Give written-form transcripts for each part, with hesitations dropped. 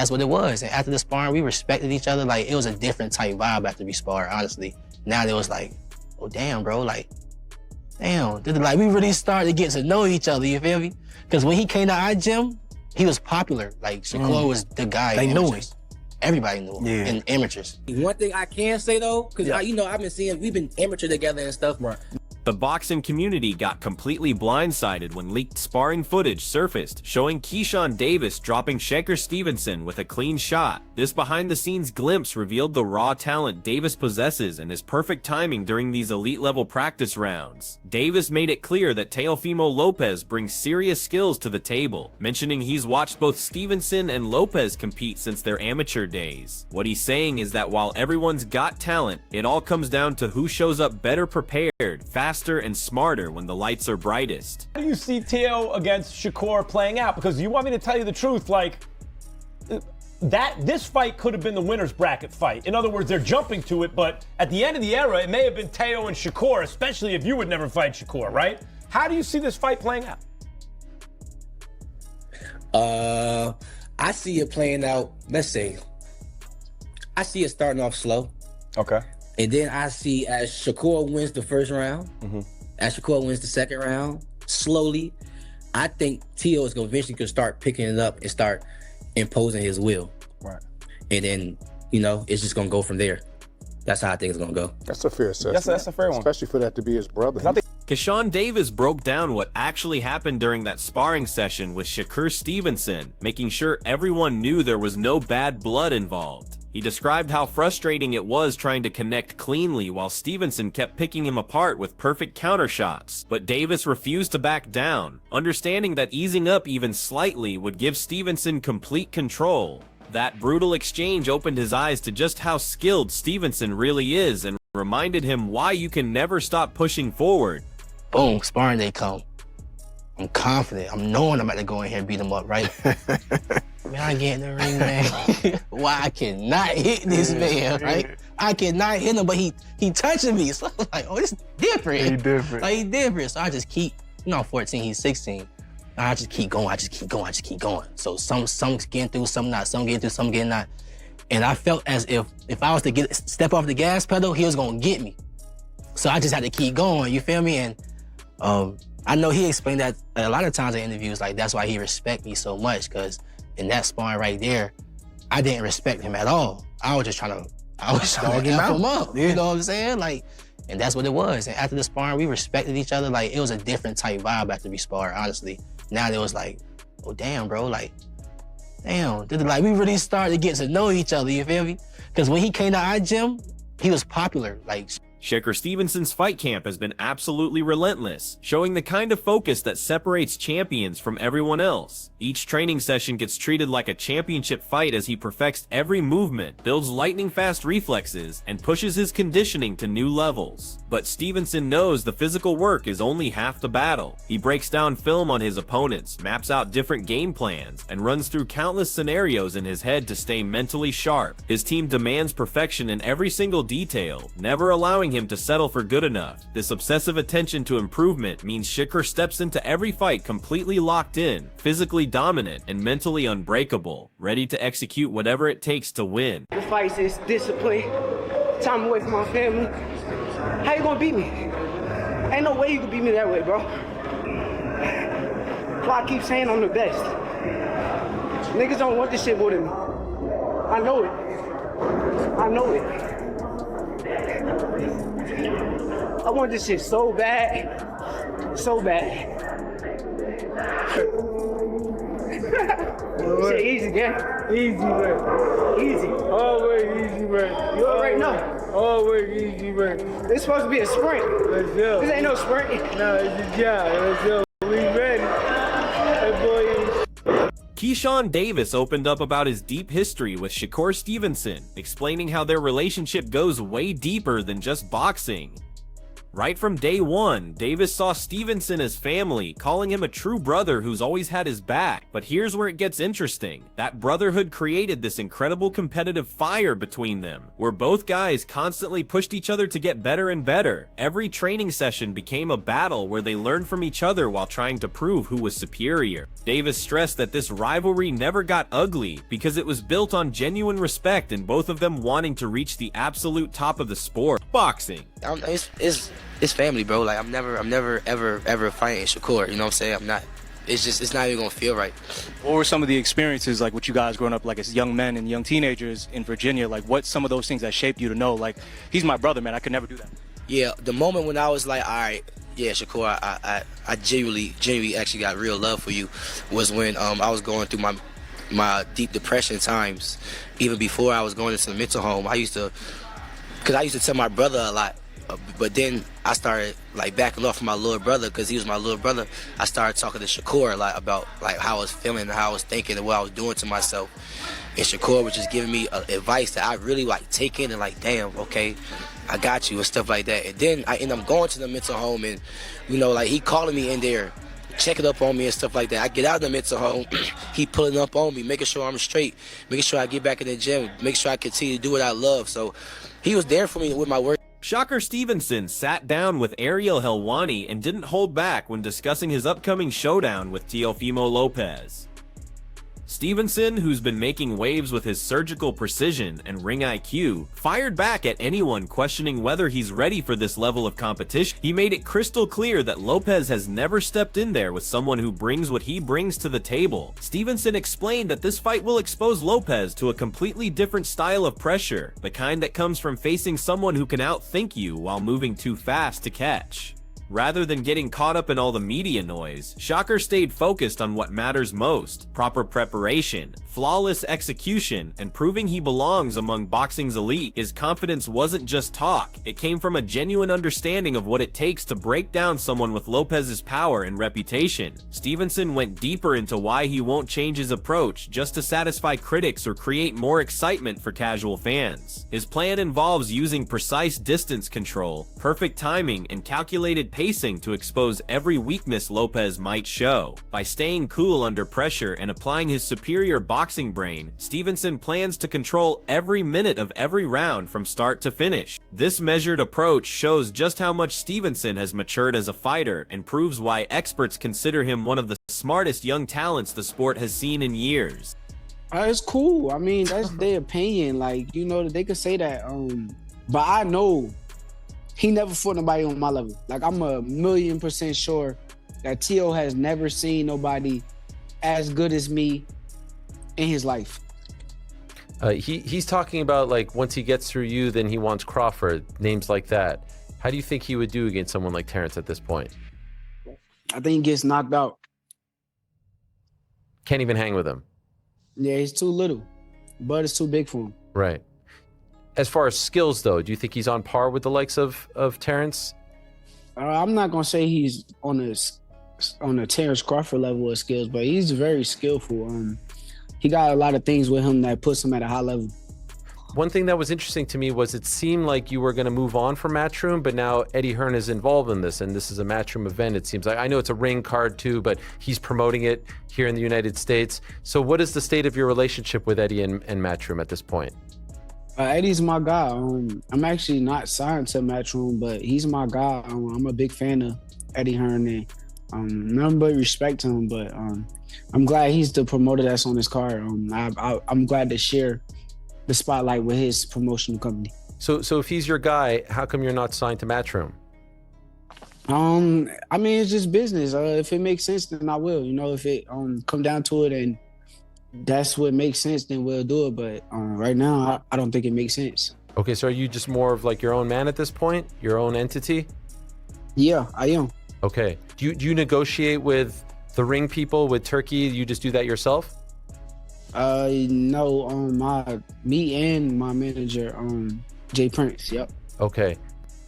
that's what it was. And after the sparring, we respected each other. Like, it was a different type vibe after we sparred, honestly. Now it was like, oh, damn, bro. Like, damn. Like, we really started to get to know each other, you feel me? Because when he came to our gym, he was popular. Like, Shakur was the guy. They knew him. Everybody knew him, in amateurs. One thing I can say, though, because, I've been seeing, we've been amateur together and stuff. Right. The boxing community got completely blindsided when leaked sparring footage surfaced showing Keyshawn Davis dropping Shakur Stevenson with a clean shot. This behind-the-scenes glimpse revealed the raw talent Davis possesses and his perfect timing during these elite-level practice rounds. Davis made it clear that Teofimo Lopez brings serious skills to the table, mentioning he's watched both Stevenson and Lopez compete since their amateur days. What he's saying is that while everyone's got talent, it all comes down to who shows up better prepared, faster, and smarter when the lights are brightest. How do you see Teo against Shakur playing out? Because you want me to tell you the truth, like, this fight could have been the winner's bracket fight. In other words, they're jumping to it, but at the end of the era, it may have been Teo and Shakur, especially if you would never fight Shakur, right? How do you see this fight playing out? I see it playing out, let's say, I see it starting off slow. Okay. And then I see as Shakur wins the first round, as Shakur wins the second round, slowly, I think Teo is going to eventually start picking it up and start imposing his will. Right. And then, it's just going to go from there. That's how I think it's going to go. That's a fair assessment. That's a fair one. Especially for that to be his brother. Keyshawn Davis broke down what actually happened during that sparring session with Shakur Stevenson, making sure everyone knew there was no bad blood involved. He described how frustrating it was trying to connect cleanly while Stevenson kept picking him apart with perfect counter shots, but Davis refused to back down, understanding that easing up even slightly would give Stevenson complete control. That brutal exchange opened his eyes to just how skilled Stevenson really is and reminded him why you can never stop pushing forward. Boom, sparring day come. I'm confident. I'm knowing I'm about to go in here and beat him up, right? Man, I get in the ring, man. Why I cannot hit this man, right? I cannot hit him, but he touching me. So I'm like, oh, this different. He different. Like, he different. So I just keep, 14, he's 16. I just keep going, I just keep going. So some getting through, some not, some getting through, some getting not. And I felt as if I was to step off the gas pedal, he was gonna get me. So I just had to keep going, you feel me? And I know he explained that a lot of times in interviews, like that's why he respect me so much, because in that sparring right there, I didn't respect him at all. I was trying to dog him up. You know what I'm saying? Like, and that's what it was. And after the sparring, we respected each other. Like, it was a different type vibe after we sparred, honestly. Now it was like, oh, damn, bro. Like, damn. Like, we really started to get to know each other, you feel me? Because when he came to our gym, he was popular. Like, Shakur Stevenson's fight camp has been absolutely relentless, showing the kind of focus that separates champions from everyone else. Each training session gets treated like a championship fight as he perfects every movement, builds lightning-fast reflexes, and pushes his conditioning to new levels. But Stevenson knows the physical work is only half the battle. He breaks down film on his opponents, maps out different game plans, and runs through countless scenarios in his head to stay mentally sharp. His team demands perfection in every single detail, never allowing him to settle for good enough. This obsessive attention to improvement means Shakur steps into every fight completely locked in, physically dominant, and mentally unbreakable, ready to execute whatever it takes to win. The fight is discipline, time away from my family. How you gonna beat me? Ain't no way you can beat me that way, bro. That's why I keep saying I'm the best. Niggas don't want this shit more than me. I know it. I know it. I want this shit so bad. So bad. Shit easy, gang. Easy, man. Easy. Always easy, man. You already know. Always easy, man. It's supposed to be a sprint. Let's go. This ain't no sprint. No, it's a job. Let's go. We ready. That boy is... Keyshawn Davis opened up about his deep history with Shakur Stevenson, explaining how their relationship goes way deeper than just boxing. Right from day one, Davis saw Stevenson as family, calling him a true brother who's always had his back. But here's where it gets interesting. That brotherhood created this incredible competitive fire between them, where both guys constantly pushed each other to get better and better. Every training session became a battle where they learned from each other while trying to prove who was superior. Davis stressed that this rivalry never got ugly because it was built on genuine respect and both of them wanting to reach the absolute top of the sport, boxing. It's family, bro. Like I'm never ever fighting Shakur. You know what I'm saying? I'm not. It's not even gonna feel right. What were some of the experiences like with you guys growing up like as young men and young teenagers in Virginia? Like what's some of those things that shaped you to know like he's my brother, man, I could never do that? Yeah, the moment when I was like, all right, yeah, Shakur, I genuinely actually got real love for you was when I was going through my deep depression times. Even before I was going into the mental home, I used to tell my brother a lot. But then I started like backing off from my little brother because he was my little brother. I started talking to Shakur a lot about like how I was feeling and how I was thinking and what I was doing to myself. And Shakur was just giving me advice that I really like take in and like, damn, okay, I got you and stuff like that. And then I end up going to the mental home and, you know, like he calling me in there, checking up on me and stuff like that. I get out of the mental home, he pulling up on me, making sure I'm straight, making sure I get back in the gym, making sure I continue to do what I love. So he was there for me with my work. Shakur Stevenson sat down with Ariel Helwani and didn't hold back when discussing his upcoming showdown with Teofimo Lopez. Stevenson, who's been making waves with his surgical precision and ring IQ, fired back at anyone questioning whether he's ready for this level of competition. He made it crystal clear that Lopez has never stepped in there with someone who brings what he brings to the table. Stevenson explained that this fight will expose Lopez to a completely different style of pressure, the kind that comes from facing someone who can outthink you while moving too fast to catch. Rather than getting caught up in all the media noise, Shakur stayed focused on what matters most: proper preparation, flawless execution, and proving he belongs among boxing's elite. His confidence wasn't just talk, it came from a genuine understanding of what it takes to break down someone with Lopez's power and reputation. Stevenson went deeper into why he won't change his approach just to satisfy critics or create more excitement for casual fans. His plan involves using precise distance control, perfect timing, and calculated pacing to expose every weakness Lopez might show. By staying cool under pressure and applying his superior boxing brain, Stevenson plans to control every minute of every round from start to finish. This measured approach shows just how much Stevenson has matured as a fighter and proves why experts consider him one of the smartest young talents the sport has seen in years. It's cool. I mean, that's their opinion. Like, you know, they could say that. But I know he never fought nobody on my level. Like, I'm 1,000,000% sure that T.O. has never seen nobody as good as me in his life. He's talking about, like, once he gets through you, then he wants Crawford, names like that. How do you think he would do against someone like Terrence at this point? I think he gets knocked out. Can't even hang with him. Yeah, he's too little. Bud is too big for him. Right. As far as skills, though, do you think he's on par with the likes of Terrence? I'm not gonna say he's on a Terrence Crawford level of skills, but he's very skillful. He got a lot of things with him that puts him at a high level. One thing that was interesting to me was it seemed like you were going to move on from Matchroom, but now Eddie Hearn is involved in this, and this is a Matchroom event. It seems like, I know it's a ring card too, but he's promoting it here in the United States. So what is the state of your relationship with Eddie and Matchroom at this point? Eddie's my guy. I'm actually not signed to Matchroom, but he's my guy. I'm a big fan of Eddie Hearn, and nothing but respect to him. But I'm glad he's the promoter that's on this card. I'm glad to share the spotlight with his promotional company. So if he's your guy, how come you're not signed to Matchroom? I mean, it's just business. If it makes sense, then I will. You know, if it come down to it and that's what makes sense, then we'll do it. But right now, I don't think it makes sense. Okay, so are you just more of like your own man at this point? Your own entity? Yeah, I am. Okay. Do you negotiate with the ring people, with Turkey? You just do that yourself? No, me and my manager, Jay Prince, yep. Okay.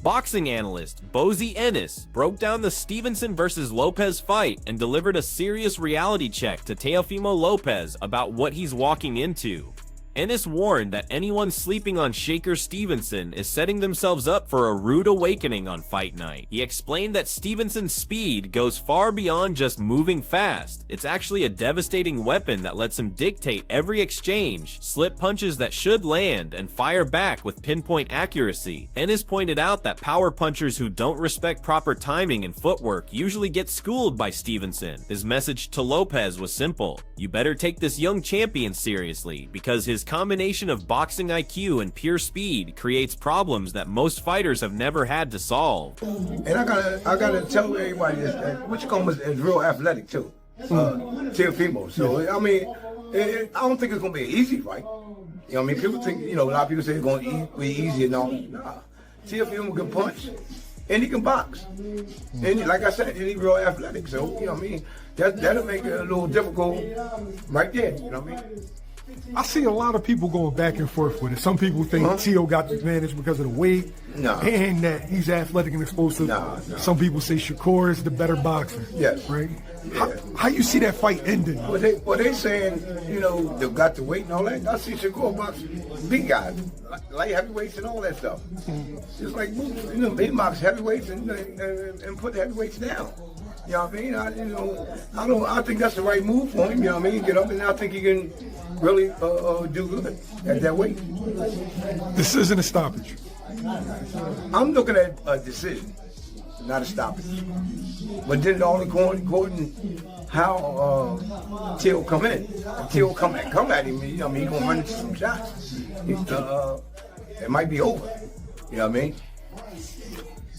Boxing analyst Bozy Ennis broke down the Stevenson versus Lopez fight and delivered a serious reality check to Teofimo Lopez about what he's walking into. Ennis warned that anyone sleeping on Shakur Stevenson is setting themselves up for a rude awakening on fight night. He explained that Stevenson's speed goes far beyond just moving fast. It's actually a devastating weapon that lets him dictate every exchange, slip punches that should land, and fire back with pinpoint accuracy. Ennis pointed out that power punchers who don't respect proper timing and footwork usually get schooled by Stevenson. His message to Lopez was simple: you better take this young champion seriously, because his combination of boxing IQ and pure speed creates problems that most fighters have never had to solve. And I gotta tell everybody this, what you call him is real athletic too. Teofimo. So I mean, I don't think it's gonna be an easy fight. You know what I mean? People think, a lot of people say it's gonna be easy and all. Nah. Teofimo can punch and he can box. And like I said, he's real athletic. So, you know what I mean? That'll make it a little difficult right there. You know what I mean? I see a lot of people going back and forth with it. Some people think Tio got the advantage because of the weight and that he's athletic and explosive. Some people say Shakur is the better boxer. Yes. Right? Yeah. How you see that fight ending? Well, they saying, they've got the weight and all that. I see Shakur box big guys, light heavyweights and all that stuff. Just like Boots, he box heavyweights and put heavyweights down. You know what I mean? I think that's the right move for him. You know what I mean? Get up, and I think he can really do good at that weight. This isn't a stoppage. I'm looking at a decision, not a stoppage. But then it all according how Till come in. If Till come at him, he's gonna run into some shots. It might be over. You know what I mean?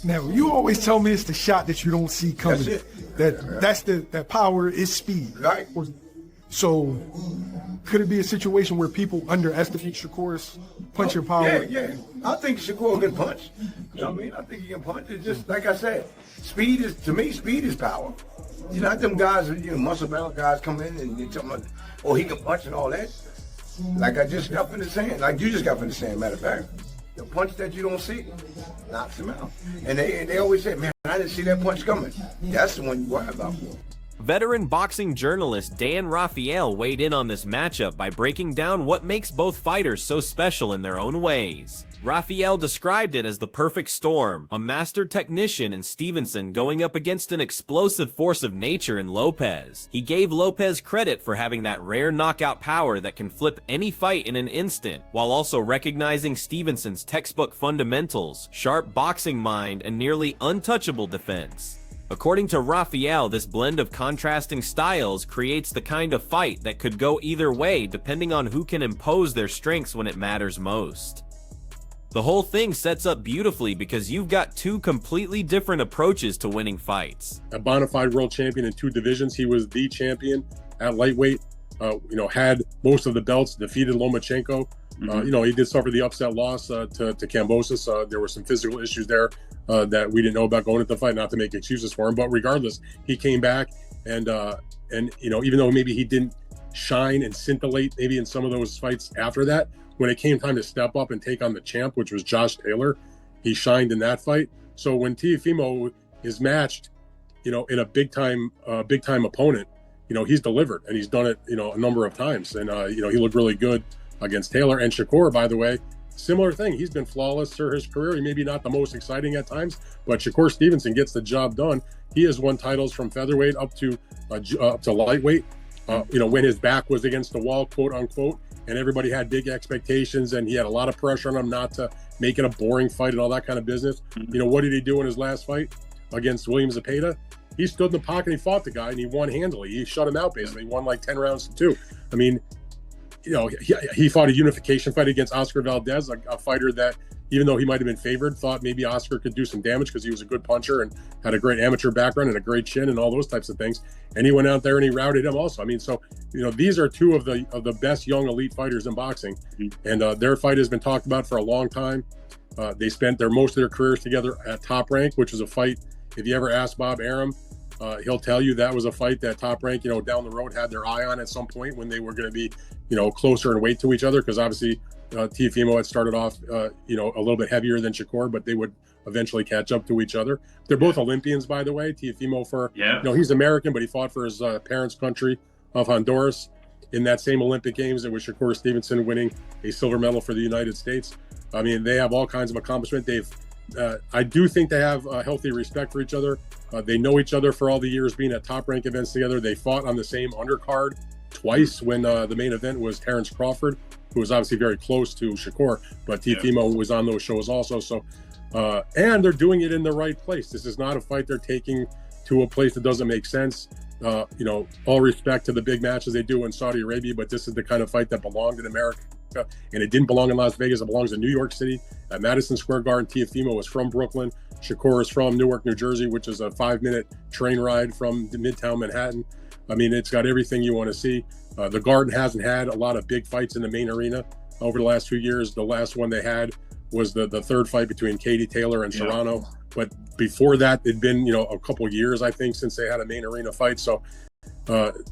Now, you always tell me it's the shot that you don't see coming. That's it. That power is speed. Right. So, could it be a situation where people underestimate Shakur's punching power? Yeah. I think Shakur can punch. You know what I mean? I think he can punch. It's just like I said, speed is power. Not them guys, muscle bound guys come in and you tell them, he can punch and all that. Like I just got finished saying, like you just got finished saying, matter of fact. The punch that you don't see knocks him out. And they always say, man, I didn't see that punch coming. That's the one you worry about. Veteran boxing journalist Dan Rafael weighed in on this matchup by breaking down what makes both fighters so special in their own ways. Rafael described it as the perfect storm, a master technician in Stevenson going up against an explosive force of nature in Lopez. He gave Lopez credit for having that rare knockout power that can flip any fight in an instant, while also recognizing Stevenson's textbook fundamentals, sharp boxing mind, and nearly untouchable defense. According to Rafael, this blend of contrasting styles creates the kind of fight that could go either way depending on who can impose their strengths when it matters most. The whole thing sets up beautifully because you've got two completely different approaches to winning fights. A bona fide world champion in two divisions. He was the champion at lightweight, had most of the belts, defeated Lomachenko. He did suffer the upset loss to Kambosos. There were some physical issues there that we didn't know about going into the fight, not to make excuses for him. But regardless, he came back and even though maybe he didn't shine and scintillate maybe in some of those fights after that, when it came time to step up and take on the champ, which was Josh Taylor, he shined in that fight. So when Teofimo is matched, in a big time opponent, he's delivered, and he's done it, a number of times. And he looked really good against Taylor. And Shakur, by the way, similar thing. He's been flawless through his career. He may be not the most exciting at times, but Shakur Stevenson gets the job done. He has won titles from featherweight up to lightweight. When his back was against the wall, quote unquote, and everybody had big expectations, and he had a lot of pressure on him not to make it a boring fight and all that kind of business. What did he do in his last fight against William Zepeda? He stood in the pocket, and he fought the guy, and he won handily. He shut him out, basically. He won like 10 rounds to 2. I mean, he fought a unification fight against Oscar Valdez, a fighter that, even though he might have been favored, thought maybe Oscar could do some damage because he was a good puncher and had a great amateur background and a great chin and all those types of things. And he went out there and he routed him also. I mean, so, these are two of the best young elite fighters in boxing. And their fight has been talked about for a long time. They spent most of their careers together at Top Rank, which is a fight, if you ever ask Bob Arum, he'll tell you that was a fight that Top Rank, down the road had their eye on at some point when they were going to be, closer in weight to each other. Because obviously Teofimo had started off, a little bit heavier than Shakur, but they would eventually catch up to each other. They're both Olympians, by the way. Teofimo he's American, but he fought for his parents' country of Honduras. in that same Olympic Games. It was Shakur Stevenson winning a silver medal for the United States. I mean, they have all kinds of accomplishment. I do think they have a healthy respect for each other. They know each other for all the years being at top rank events together. They fought on the same undercard twice when the main event was Terrence Crawford, who was obviously very close to Shakur, but Teofimo was on those shows also. So, and they're doing it in the right place. This is not a fight they're taking to a place that doesn't make sense. You know, all respect to the big matches they do in Saudi Arabia, but this is the kind of fight that belonged in America, and it didn't belong in Las Vegas. It belongs in New York City at Madison Square Garden. Teofimo is from Brooklyn. Shakur is from Newark, New Jersey, which is a 5-minute train ride from Midtown Manhattan. I mean, it's got everything you want to see. The Garden hasn't had a lot of big fights in the main arena over the last few years. The last one they had was the third fight between Katie Taylor and Serrano. But before that, it'd been, you know, a couple years, I think, since they had a main arena fight. So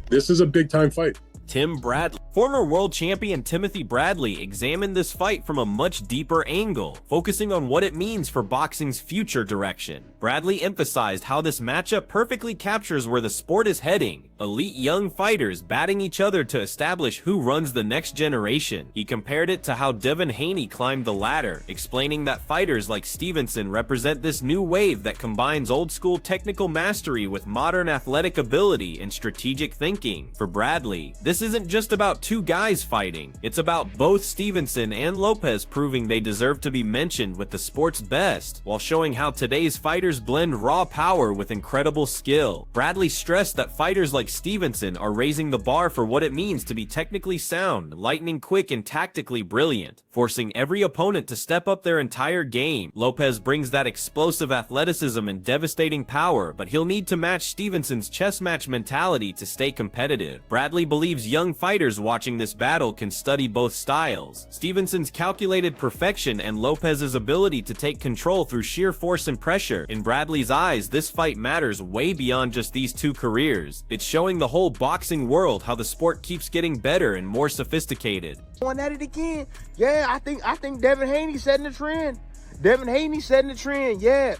this is a big time fight. Tim Bradley. Former world champion Timothy Bradley examined this fight from a much deeper angle, focusing on what it means for boxing's future direction. Bradley emphasized how this matchup perfectly captures where the sport is heading: elite young fighters batting each other to establish who runs the next generation. He compared it to how Devin Haney climbed the ladder, explaining that fighters like Stevenson represent this new wave that combines old school technical mastery with modern athletic ability and strategic thinking. For Bradley, this isn't just about two guys fighting, it's about both Stevenson and Lopez proving they deserve to be mentioned with the sport's best, while showing how today's fighters blend raw power with incredible skill. Bradley stressed that fighters like Stevenson are raising the bar for what it means to be technically sound, lightning quick, and tactically brilliant, forcing every opponent to step up their entire game. Lopez brings that explosive athleticism and devastating power, but he'll need to match Stevenson's chess match mentality to stay competitive. Bradley believes young fighters watching this battle can study both styles: Stevenson's calculated perfection and Lopez's ability to take control through sheer force and pressure. In Bradley's eyes, this fight matters way beyond just these two careers. It's showing the whole boxing world how the sport keeps getting better and more sophisticated. Going at it again. Yeah, I think Devin Haney setting the trend. Devin Haney setting the trend. Yeah.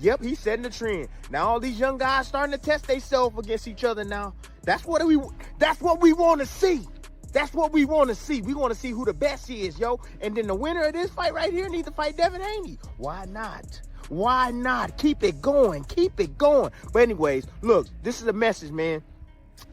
Yep, he's setting the trend. Now all these young guys starting to test themselves against each other now. That's what we want to see. That's what we want to see. We want to see who the best is, yo. And then the winner of this fight right here needs to fight Devin Haney. Why not? Why not? Keep it going. Keep it going. But anyways, look, this is a message, man.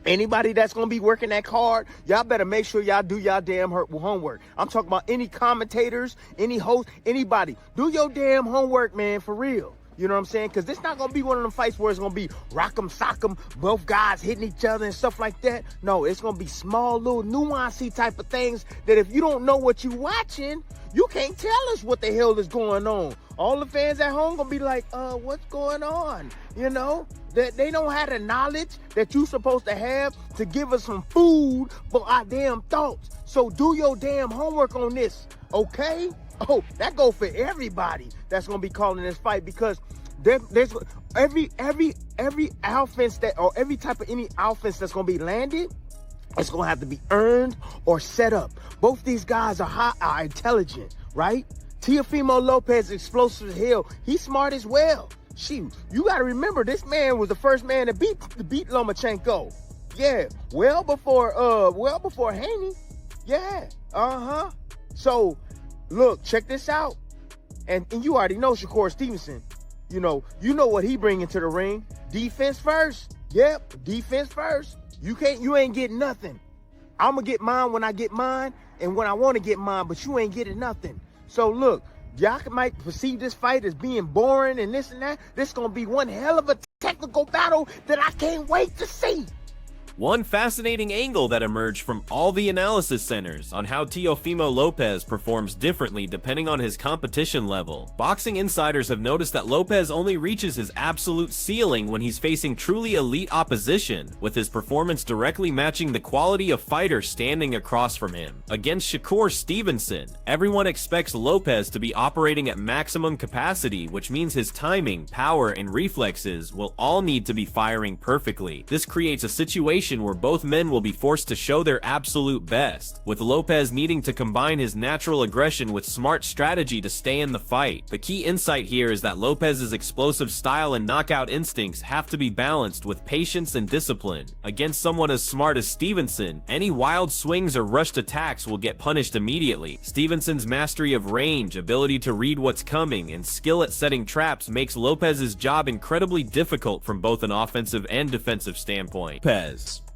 Anybody that's going to be working that card, y'all better make sure y'all do y'all damn homework. I'm talking about any commentators, any host, anybody. Do your damn homework, man, for real. You know what I'm saying? Because this not going to be one of them fights where it's going to be rock'em sock'em, both guys hitting each other and stuff like that. No, it's going to be small, little nuancey type of things that if you don't know what you watching, you can't tell us what the hell is going on. All the fans at home going to be like, what's going on? You know? That they don't have the knowledge that you supposed to have to give us some food for our damn thoughts. So do your damn homework on this, okay? Oh, that go for everybody that's gonna be calling this fight, because there's every offense that, or every type of any offense that's gonna be landed, it's gonna have to be earned or set up. Both these guys are intelligent, right? Teofimo Lopez is explosive as hell. He's smart as well. Shoot, you got to remember, this man was the first man to beat Lomachenko. Yeah, well before Haney. Yeah, So, look, check this out. And you already know Shakur Stevenson. You know what he bringing to the ring. Defense first. Yep, defense first. You ain't getting nothing. I'm gonna get mine when I get mine and when I want to get mine, but you ain't getting nothing. So look, y'all might perceive this fight as being boring and this and that. This gonna be one hell of a technical battle that I can't wait to see. One fascinating angle that emerged from all the analysis centers on how Teofimo Lopez performs differently depending on his competition level. Boxing insiders have noticed that Lopez only reaches his absolute ceiling when he's facing truly elite opposition, with his performance directly matching the quality of fighter standing across from him. Against Shakur Stevenson, everyone expects Lopez to be operating at maximum capacity, which means his timing, power, and reflexes will all need to be firing perfectly. This creates a situation situation where both men will be forced to show their absolute best, with Lopez needing to combine his natural aggression with smart strategy to stay in the fight. The key insight here is that Lopez's explosive style and knockout instincts have to be balanced with patience and discipline. Against someone as smart as Stevenson, any wild swings or rushed attacks will get punished immediately. Stevenson's mastery of range, ability to read what's coming, and skill at setting traps makes Lopez's job incredibly difficult from both an offensive and defensive standpoint.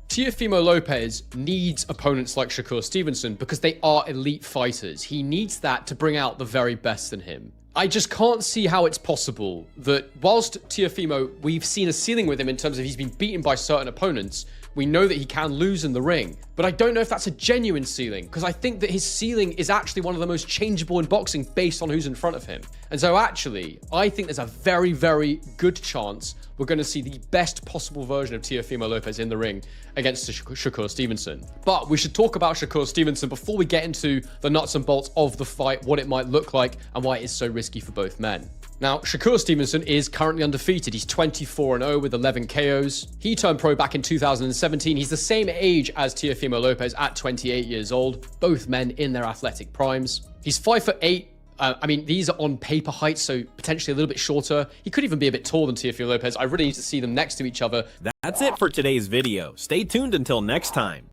Teofimo Lopez needs opponents like Shakur Stevenson because they are elite fighters. He needs that to bring out the very best in him. I just can't see how it's possible that whilst Teofimo, we've seen a ceiling with him in terms of he's been beaten by certain opponents, we know that he can lose in the ring, but I don't know if that's a genuine ceiling, because I think that his ceiling is actually one of the most changeable in boxing based on who's in front of him. And so actually, I think there's a very, very good chance we're going to see the best possible version of Teofimo Lopez in the ring against Shakur Stevenson. But we should talk about Shakur Stevenson before we get into the nuts and bolts of the fight, what it might look like, and why it is so risky for both men. Now, Shakur Stevenson is currently undefeated. He's 24-0 with 11 KOs. He turned pro back in 2017. He's the same age as Teofimo Lopez at 28 years old, both men in their athletic primes. He's 5'8". I mean, these are on paper heights, so potentially a little bit shorter. He could even be a bit taller than Teofimo Lopez. I really need to see them next to each other. That's it for today's video. Stay tuned until next time.